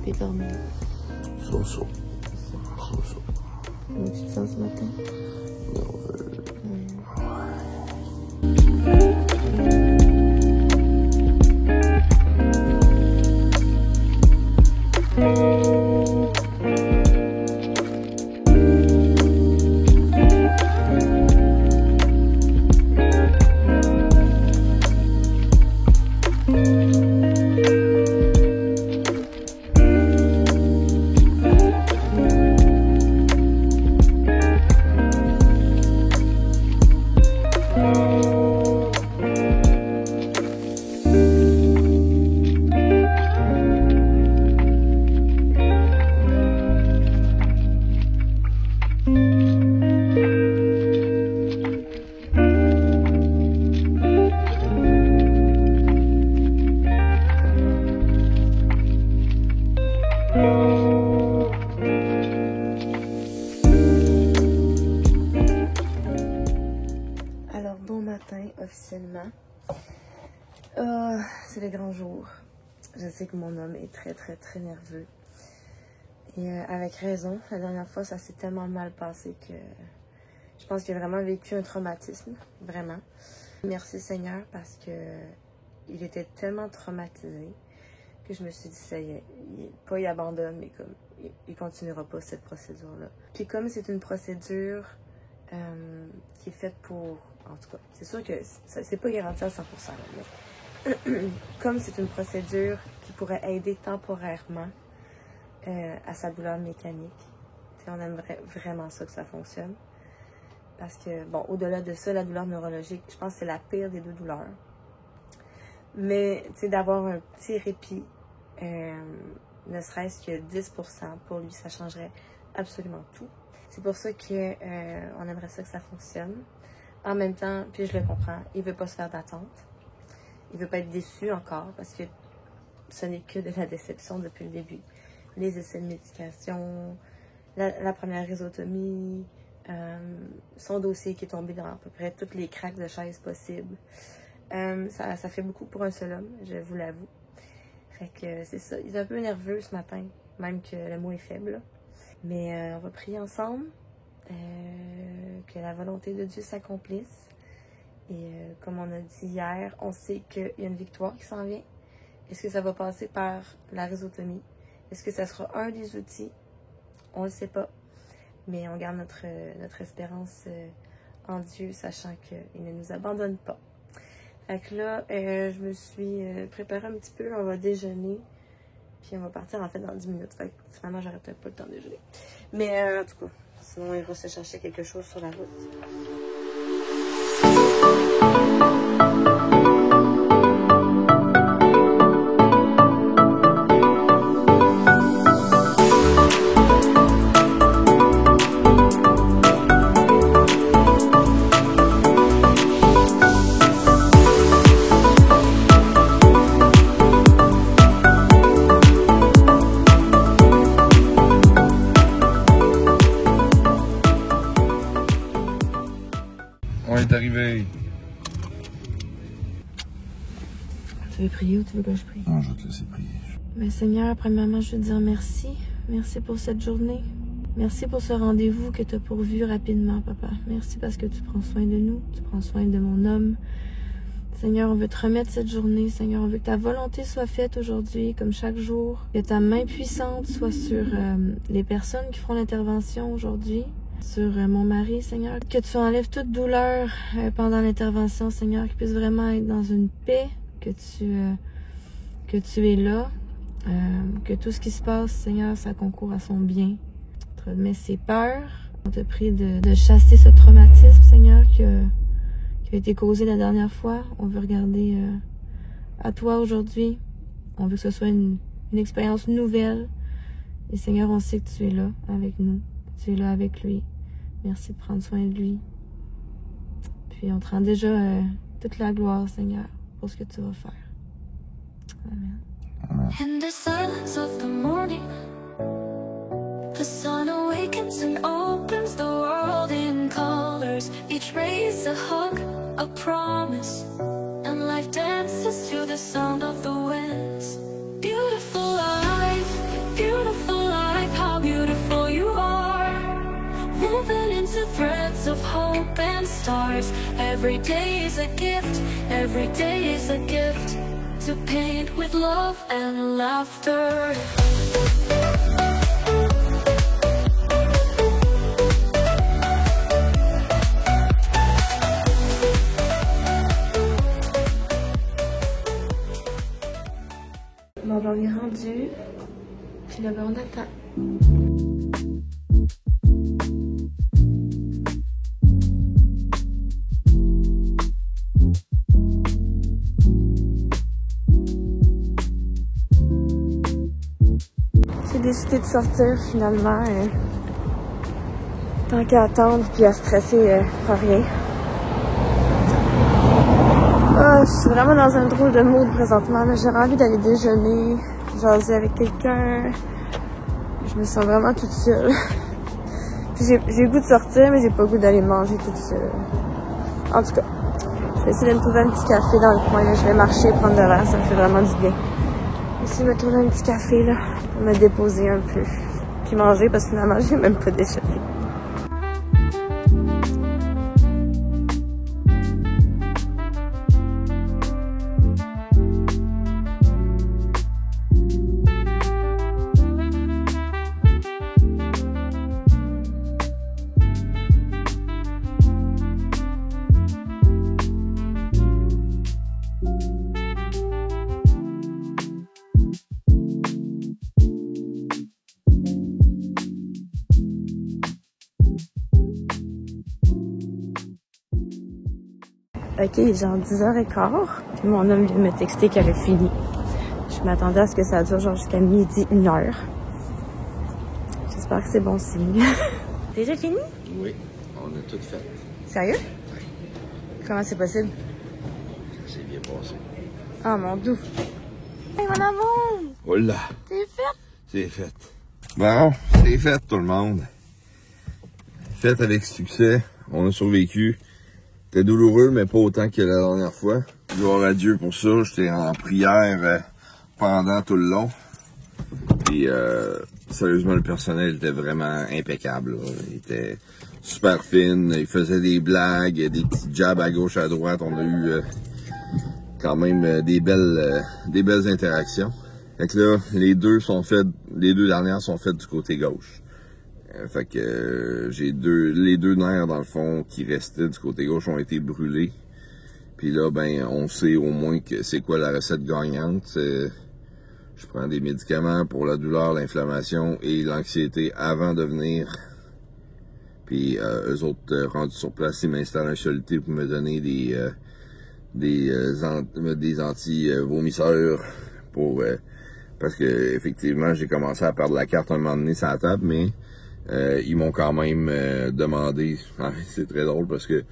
puis dormir. So. Comment tu te sens ce matin? Nerveux. Alors, bon matin, officiellement. C'est le grand jour. Je sais que mon homme est très nerveux. Et avec raison, la dernière fois, ça s'est tellement mal passé que je pense qu'il a vraiment vécu un traumatisme, vraiment. Merci Seigneur parce que il était tellement traumatisé que je me suis dit, ça y est, pas il abandonne, mais comme il continuera pas cette procédure-là. Puis comme c'est une procédure qui est faite pour... En tout cas, c'est sûr que c'est pas garanti à 100%, là, mais comme c'est une procédure qui pourrait aider temporairement à sa douleur mécanique, on aimerait vraiment ça que ça fonctionne. Parce que, bon, au-delà de ça, la douleur neurologique, je pense que c'est la pire des deux douleurs. Mais, tu sais, d'avoir un petit répit, ne serait-ce que 10%, pour lui, ça changerait absolument tout. C'est pour ça que on aimerait ça que ça fonctionne. En même temps, puis je le comprends, il veut pas se faire d'attente. Il veut pas être déçu encore, parce que ce n'est que de la déception depuis le début. Les essais de médication, la première rhizotomie, son dossier qui est tombé dans à peu près toutes les craques de chaise possibles. Ça fait beaucoup pour un seul homme, je vous l'avoue. Fait que c'est ça. Il est un peu nerveux ce matin, même que le mot est faible. Mais on va prier ensemble, que la volonté de Dieu s'accomplisse. Et comme on a dit hier, on sait qu'il y a une victoire qui s'en vient. Est-ce que ça va passer par la rhizotomie? Est-ce que ça sera un des outils? On ne le sait pas. Mais on garde notre espérance en Dieu, sachant qu'il ne nous abandonne pas. Fait que là, je me suis préparée un petit peu. On va déjeuner. Puis on va partir en fait dans 10 minutes. Fait que finalement, j'aurais peut-être pas le temps de déjeuner. Mais en tout cas, sinon, il va se chercher quelque chose sur la route. On est arrivé. Tu veux prier ou tu veux que je prie? Non, je vais te laisser prier. Mais Seigneur, premièrement, je veux te dire merci. Merci pour cette journée. Merci pour ce rendez-vous que tu as pourvu rapidement, Papa. Merci parce que tu prends soin de nous. Tu prends soin de mon homme. Seigneur, on veut te remettre cette journée. Seigneur, on veut que ta volonté soit faite aujourd'hui, comme chaque jour. Que ta main puissante soit sur les personnes qui feront l'intervention aujourd'hui. Sur mon mari, Seigneur. Que tu enlèves toute douleur pendant l'intervention, Seigneur. Qu'il puisse vraiment être dans une paix. Que tu es là. Que tout ce qui se passe, Seigneur, ça concourt à son bien. On te remet ses peurs. On te prie de chasser ce traumatisme, Seigneur, qui a été causé la dernière fois. On veut regarder à toi aujourd'hui. On veut que ce soit une expérience nouvelle. Et Seigneur, on sait que tu es là avec nous. Tu es là avec lui. Merci de prendre soin de lui. Puis on te rend déjà toute la gloire, Seigneur, pour ce que tu vas faire. Amen. In the silence of the morning, the sun awakens and opens the world in colors. Each ray is a hug, a promise, and life dances to the sound of the winds. Beautiful life, rays of hope and stars. Every day is a gift, every day is a gift to paint with love and laughter. Bon, ben, on est rendu, puis là, ben, on attend. J'ai décidé de sortir finalement, tant qu'à attendre puis à stresser pour rien. Je suis vraiment dans un drôle de mood présentement. J'aurais envie d'aller déjeuner, jaser avec quelqu'un. Je me sens vraiment toute seule. J'ai le goût de sortir, mais j'ai pas le goût d'aller manger toute seule. En tout cas, je vais essayer de me trouver un petit café dans le coin. Là. Je vais marcher, prendre de l'air, ça me fait vraiment du bien. Essayer de me trouver un petit café là, pour me déposer un peu. Puis manger, parce que finalement, j'ai même pas déjeuné. Ok, il est genre 10h15, puis mon homme vient de me texter qu'elle a fini. Je m'attendais à ce que ça dure genre jusqu'à midi, 1h. J'espère que c'est bon signe. Déjà fini? Oui, on a tout fait. Sérieux? Oui. Comment c'est possible? Ça s'est bien passé. Ah mon doux. Hey mon amour! Oh là! C'est fait? C'est fait. Bon, c'est fait tout le monde. Fait avec succès. On a survécu. C'était douloureux, mais pas autant que la dernière fois. Gloire à Dieu pour ça. J'étais en prière pendant tout le long. Puis sérieusement, le personnel était vraiment impeccable. Là. Il était super fin. Il faisait des blagues, des petits jabs à gauche, à droite. On a eu quand même des belles interactions. Fait que là, les deux dernières sont faites du côté gauche. Fait que j'ai les deux nerfs dans le fond qui restaient du côté gauche ont été brûlés. Puis là, ben, on sait au moins que c'est quoi la recette gagnante. Je prends des médicaments pour la douleur, l'inflammation et l'anxiété avant de venir. Puis eux autres rendus sur place, ils m'installent un soluté pour me donner des anti-vomisseurs pour parce que effectivement j'ai commencé à perdre la carte un moment donné sur la table, mais ils m'ont quand même demandé, c'est très drôle parce que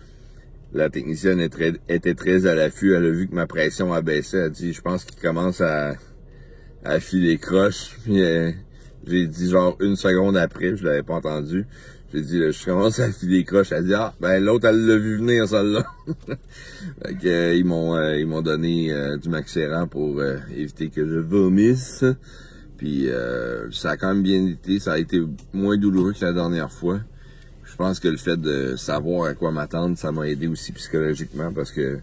la technicienne était très à l'affût, elle a vu que ma pression abaissait, elle a dit je pense qu'il commence à filer croche, puis j'ai dit genre une seconde après, je l'avais pas entendu, j'ai dit je commence à filer croche, elle a dit ah ben l'autre elle l'a vu venir celle-là. Fait que ils m'ont donné du Maxéran pour éviter que je vomisse. Puis ça a quand même bien été, ça a été moins douloureux que la dernière fois. Je pense que le fait de savoir à quoi m'attendre, ça m'a aidé aussi psychologiquement parce que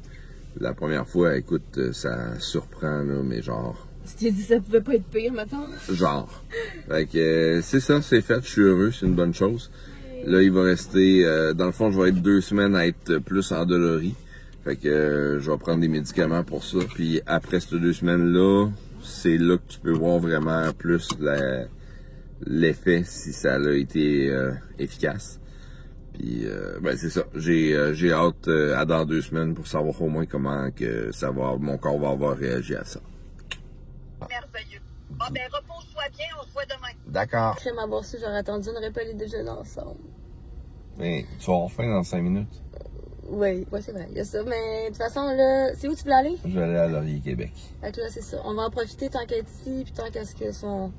la première fois, écoute, ça surprend là, mais genre. Tu t'es dit ça pouvait pas être pire, maintenant? Genre. Fait que c'est ça, c'est fait, je suis heureux, c'est une bonne chose. Là, il va rester, dans le fond, je vais être 2 semaines à être plus endolori. Fait que je vais prendre des médicaments pour ça. Puis après ces 2 semaines-là, c'est là que tu peux voir vraiment plus l'effet si ça a été efficace. Puis ben c'est ça. J'ai hâte à dans 2 semaines pour savoir au moins comment que ça va, mon corps va avoir réagi à ça. Merveilleux. Bon ben repose-toi bien, on se voit demain. D'accord. Crème à boire ça, j'aurais attendu, on n'aurait pas les déjeuner ensemble. Mais tu vas avoir faim dans 5 minutes. Oui, ouais, c'est vrai, il y a ça. Mais de toute façon, là, c'est où tu veux aller? Je vais aller à Laurier, Québec. Fait que là, c'est ça. On va en profiter tant qu'elle est ici, puis tant qu'à ce que son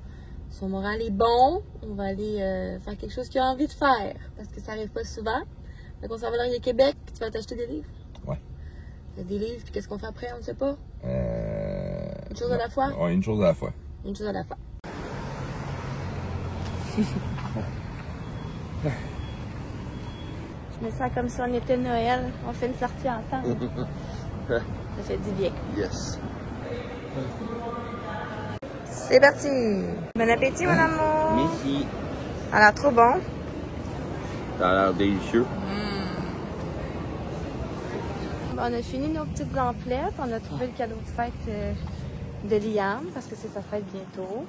moral est bon. On va aller faire quelque chose qu'il a envie de faire. Parce que ça arrive pas souvent. Fait qu'on s'en va à Laurier, Québec, puis tu vas t'acheter des livres. Ouais. Il y a des livres, puis qu'est-ce qu'on fait après, on ne sait pas. Une chose non. à la fois? Ouais, une chose à la fois. Une chose à la fois. Je me sens comme si on était Noël. On fait une sortie ensemble. Ça fait du bien. Yes. C'est parti! Bon appétit, mon amour! Merci. Ça a l'air trop bon. Ça a l'air délicieux. Bon, on a fini nos petites emplettes. On a trouvé le cadeau de fête de Liam parce que c'est sa fête bientôt.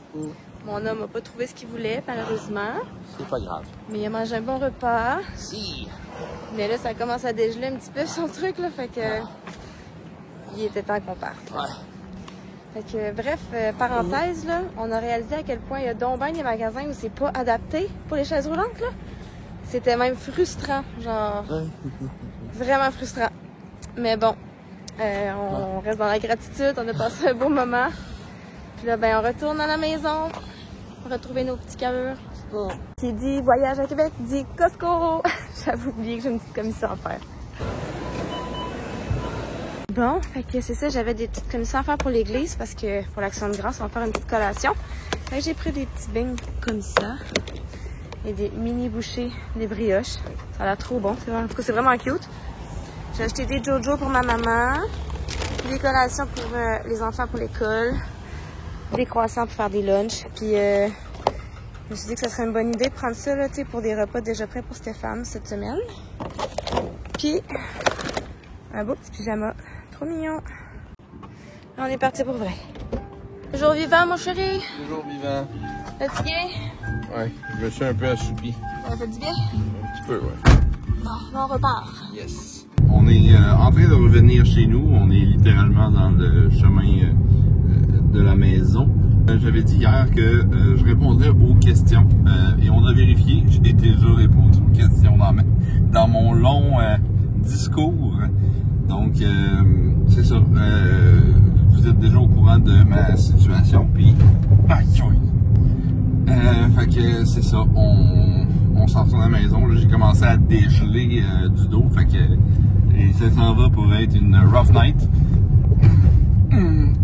Mon homme n'a pas trouvé ce qu'il voulait, malheureusement. C'est pas grave. Mais il a mangé un bon repas. Si. Mais là, ça commence à dégeler un petit peu son truc, là. Fait que. Il était temps qu'on parte. Ouais. Fait que, bref, parenthèse, là, on a réalisé à quel point il y a donc bien des magasins où c'est pas adapté pour les chaises roulantes, là. C'était même frustrant, genre. Vraiment frustrant. Mais bon, on reste dans la gratitude, on a passé un beau moment. Puis là, ben, on retourne à la maison pour retrouver nos petits cœurs. Qui dit voyage à Québec, dit Costco. J'avais oublié que j'ai une petite commission à faire. Bon, fait que c'est ça, j'avais des petites commissions à faire pour l'église parce que pour l'Action de grâce, on va faire une petite collation. Fait que j'ai pris des petits beignes comme ça et des mini bouchées, des brioches. Ça a l'air trop bon, en tout cas c'est vraiment cute. J'ai acheté des Jojo pour ma maman, des collations pour les enfants pour l'école, des croissants pour faire des lunchs. Puis je me suis dit que ça serait une bonne idée de prendre ça là, pour des repas déjà prêts pour Stéphane cette semaine. Puis un beau petit pyjama. Trop mignon. Là, on est parti pour vrai. Jour vivant, mon chéri. Toujours vivant. Fatigué? Ouais, je me suis un peu assoupi. Ça fait du bien? Un petit peu, ouais. Bon, là, on repart. Yes. On est en train de revenir chez nous. On est littéralement dans le chemin de la maison. J'avais dit hier que je répondrais aux questions. Et on a vérifié. J'ai déjà répondu aux questions dans mon long discours. Donc, c'est ça. Vous êtes déjà au courant de ma situation. Puis, fait que c'est ça. On s'en retourne à la maison. J'ai commencé à dégeler du dos. Fait que ça s'en va pour être une rough night.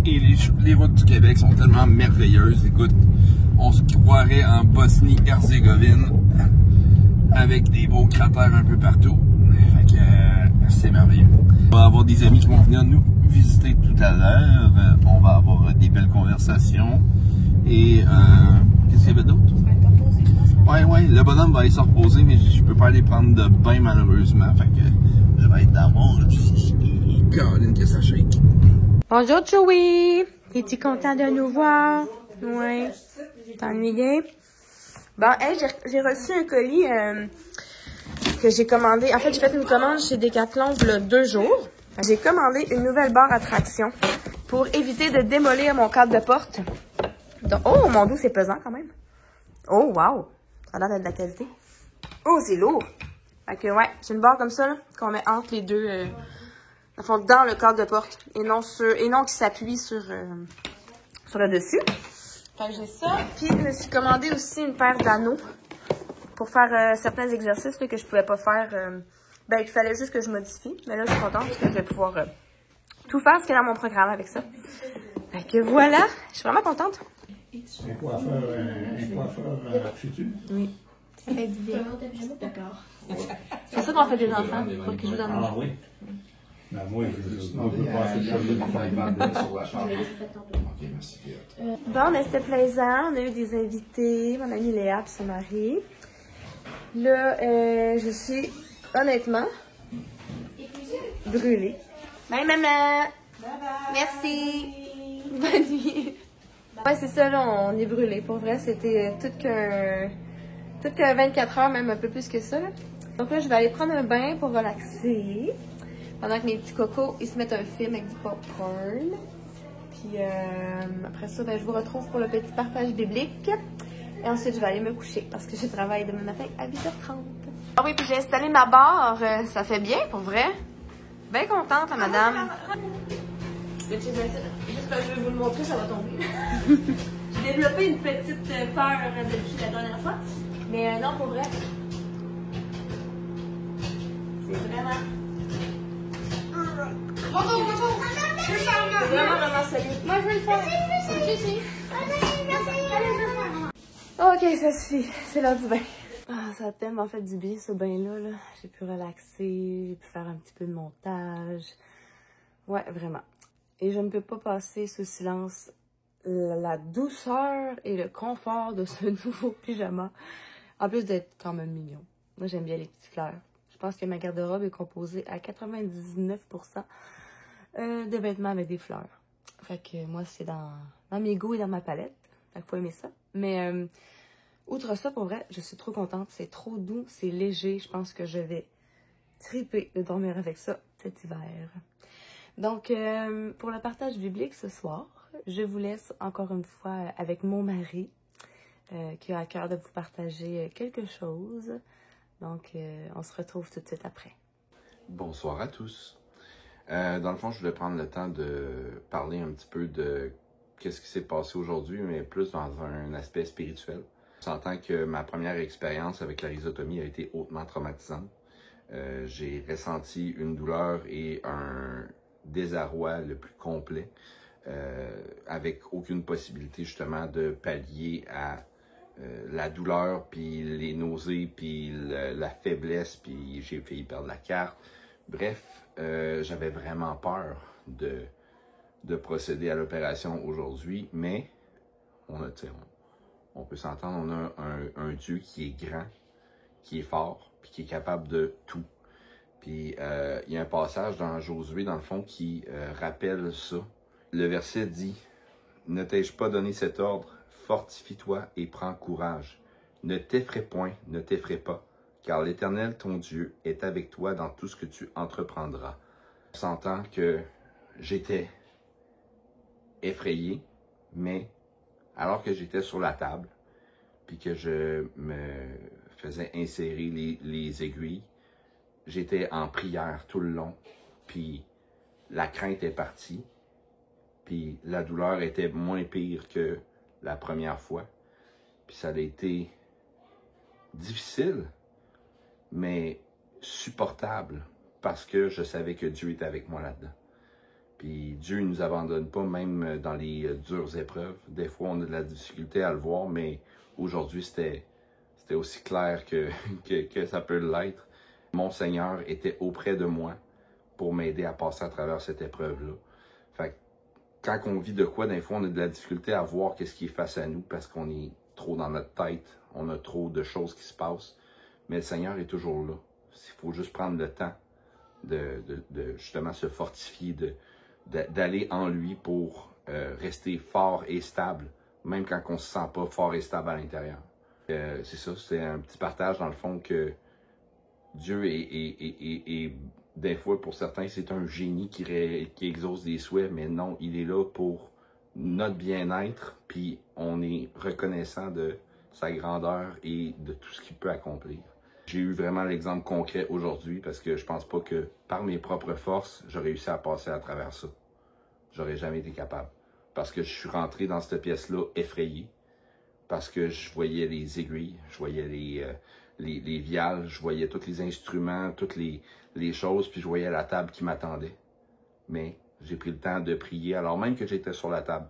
Et les routes du Québec sont tellement merveilleuses. Écoute, on se croirait en Bosnie-Herzégovine avec des beaux cratères un peu partout. Fait que c'est merveilleux. On va avoir des amis qui vont venir nous visiter tout à l'heure. On va avoir des belles conversations. Et qu'est-ce qu'il y avait d'autre? Ouais, le bonhomme va aller se reposer, mais je peux pas aller prendre de bain malheureusement. Fait que je vais être dans mon lit. Caroline, que ça shake. Bonjour, Joey! Es-tu content de nous voir? Ouais. T'es ennuyé? Bon, hey, j'ai reçu un colis que j'ai commandé. En fait, j'ai fait une commande chez Decathlon il y a 2 jours. J'ai commandé une nouvelle barre à traction pour éviter de démolir mon cadre de porte. Donc, oh, mon dos, c'est pesant quand même. Oh, wow! Ça a l'air d'être de la qualité. Oh, c'est lourd! Fait que, ouais, c'est une barre comme ça, là, qu'on met entre les deux... dans le cadre de porte et non qui s'appuie sur le dessus. Fait que j'ai ça. Puis je me suis commandé aussi une paire d'anneaux pour faire certains exercices là, que je pouvais pas faire. Ben, il fallait juste que je modifie. Mais là, je suis contente parce que je vais pouvoir tout faire ce qu'il y a dans mon programme avec ça. Fait que voilà, je suis vraiment contente. Un coiffeur futur? Oui. Ça fait du bien. D'accord. C'est ça qu'on fait des enfants, pour qu'ils jouent dans nos jeux. Oui. Ben, moi, je peux pas faire Bon, mais c'était plaisant. On a eu des invités, mon amie Léa et son mari. Là, je suis honnêtement brûlée. Bye, maman! Merci! Bonne nuit! Ouais, c'est ça, là, on est brûlés. Pour vrai, c'était tout qu'un 24 heures, même un peu plus que ça, là. Donc là, je vais aller prendre un bain pour relaxer. Pendant que mes petits cocos, ils se mettent un film avec du popcorn. Puis après ça, ben, je vous retrouve pour le petit partage biblique. Et ensuite, je vais aller me coucher parce que je travaille demain matin à 8h30. Ah oui, puis j'ai installé ma barre. Ça fait bien, pour vrai. Bien contente, la madame. Juste parce que je vais vous le montrer, ça va tomber. J'ai développé une petite peur depuis la dernière fois. Mais non, pour vrai. C'est vraiment... C'est vraiment solide. Moi, je vais le faire. Ok, ça suffit. C'est l'heure du bain. Ah, ça a tellement fait du bien ce bain-là. Là. J'ai pu relaxer, j'ai pu faire un petit peu de montage. Ouais, vraiment. Et je ne peux pas passer sous silence la douceur et le confort de ce nouveau pyjama. En plus d'être quand même mignon. Moi, j'aime bien les petites fleurs. Je pense que ma garde-robe est composée à 99% de vêtements avec des fleurs. Fait que moi, c'est dans mes goûts et dans ma palette. Fait qu'il faut aimer ça. Mais outre ça, pour vrai, je suis trop contente. C'est trop doux, c'est léger. Je pense que je vais triper de dormir avec ça cet hiver. Donc, pour le partage biblique ce soir, je vous laisse encore une fois avec mon mari qui a à cœur de vous partager quelque chose. Donc, on se retrouve tout de suite après. Bonsoir à tous. Dans le fond, je voulais prendre le temps de parler un petit peu de qu'est-ce qui s'est passé aujourd'hui, mais plus dans un aspect spirituel. On s'entend que ma première expérience avec la rhizotomie a été hautement traumatisante. J'ai ressenti une douleur et un désarroi le plus complet, avec aucune possibilité justement de pallier à la douleur, puis les nausées, puis la faiblesse, puis j'ai failli perdre la carte. Bref, j'avais vraiment peur de procéder à l'opération aujourd'hui, mais on peut s'entendre, on a un Dieu qui est grand, qui est fort, puis qui est capable de tout. Puis il y a un passage dans Josué, dans le fond, qui rappelle ça. Le verset dit « Ne t'ai-je pas donné cet ordre? Fortifie-toi et prends courage. Ne t'effraie point, ne t'effraie pas, car l'Éternel, ton Dieu, est avec toi dans tout ce que tu entreprendras. » On s'entend que j'étais effrayé, mais alors que j'étais sur la table, puis que je me faisais insérer les aiguilles, j'étais en prière tout le long, puis la crainte est partie, puis la douleur était moins pire que la première fois. Puis ça a été difficile, mais supportable, parce que je savais que Dieu était avec moi là-dedans. Puis Dieu ne nous abandonne pas, même dans les dures épreuves. Des fois, on a de la difficulté à le voir, mais aujourd'hui, c'était aussi clair que ça peut l'être. Mon Seigneur était auprès de moi pour m'aider à passer à travers cette épreuve-là. Fait que quand on vit de quoi, des fois, on a de la difficulté à voir qu'est-ce qui est face à nous parce qu'on est trop dans notre tête, on a trop de choses qui se passent. Mais le Seigneur est toujours là. Il faut juste prendre le temps de justement se fortifier, d'aller en lui pour rester fort et stable, même quand on ne se sent pas fort et stable à l'intérieur. C'est ça, c'est un petit partage dans le fond que Dieu est des fois, pour certains, c'est un génie qui exauce des souhaits, mais non, il est là pour notre bien-être, puis on est reconnaissant de sa grandeur et de tout ce qu'il peut accomplir. J'ai eu vraiment l'exemple concret aujourd'hui parce que je pense pas que par mes propres forces, j'aurais réussi à passer à travers ça. J'aurais jamais été capable. Parce que je suis rentré dans cette pièce-là effrayé, parce que je voyais les aiguilles, je voyais les viales, je voyais tous les instruments, toutes les choses, puis je voyais la table qui m'attendait. Mais j'ai pris le temps de prier, alors même que j'étais sur la table.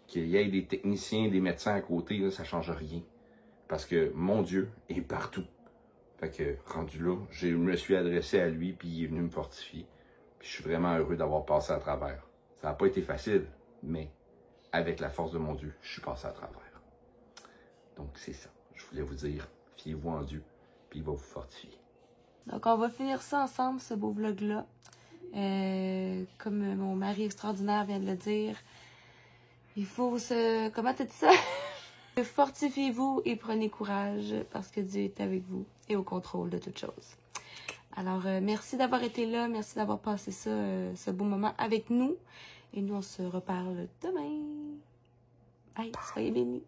Qu'il y ait des techniciens, des médecins à côté, là, ça ne change rien. Parce que mon Dieu est partout. Fait que, rendu là, je me suis adressé à lui, puis il est venu me fortifier. Puis je suis vraiment heureux d'avoir passé à travers. Ça n'a pas été facile, mais avec la force de mon Dieu, je suis passé à travers. Donc c'est ça. Je voulais vous dire, fiez-vous en Dieu, puis il va vous fortifier. Donc on va finir ça ensemble, ce beau vlog-là. Comme mon mari extraordinaire vient de le dire, il faut se... Comment t'as dit ça? Fortifiez-vous et prenez courage parce que Dieu est avec vous et au contrôle de toutes choses. Alors, merci d'avoir été là. Merci d'avoir passé ça, ce beau moment avec nous. Et nous, on se reparle demain. Bye, soyez bénis.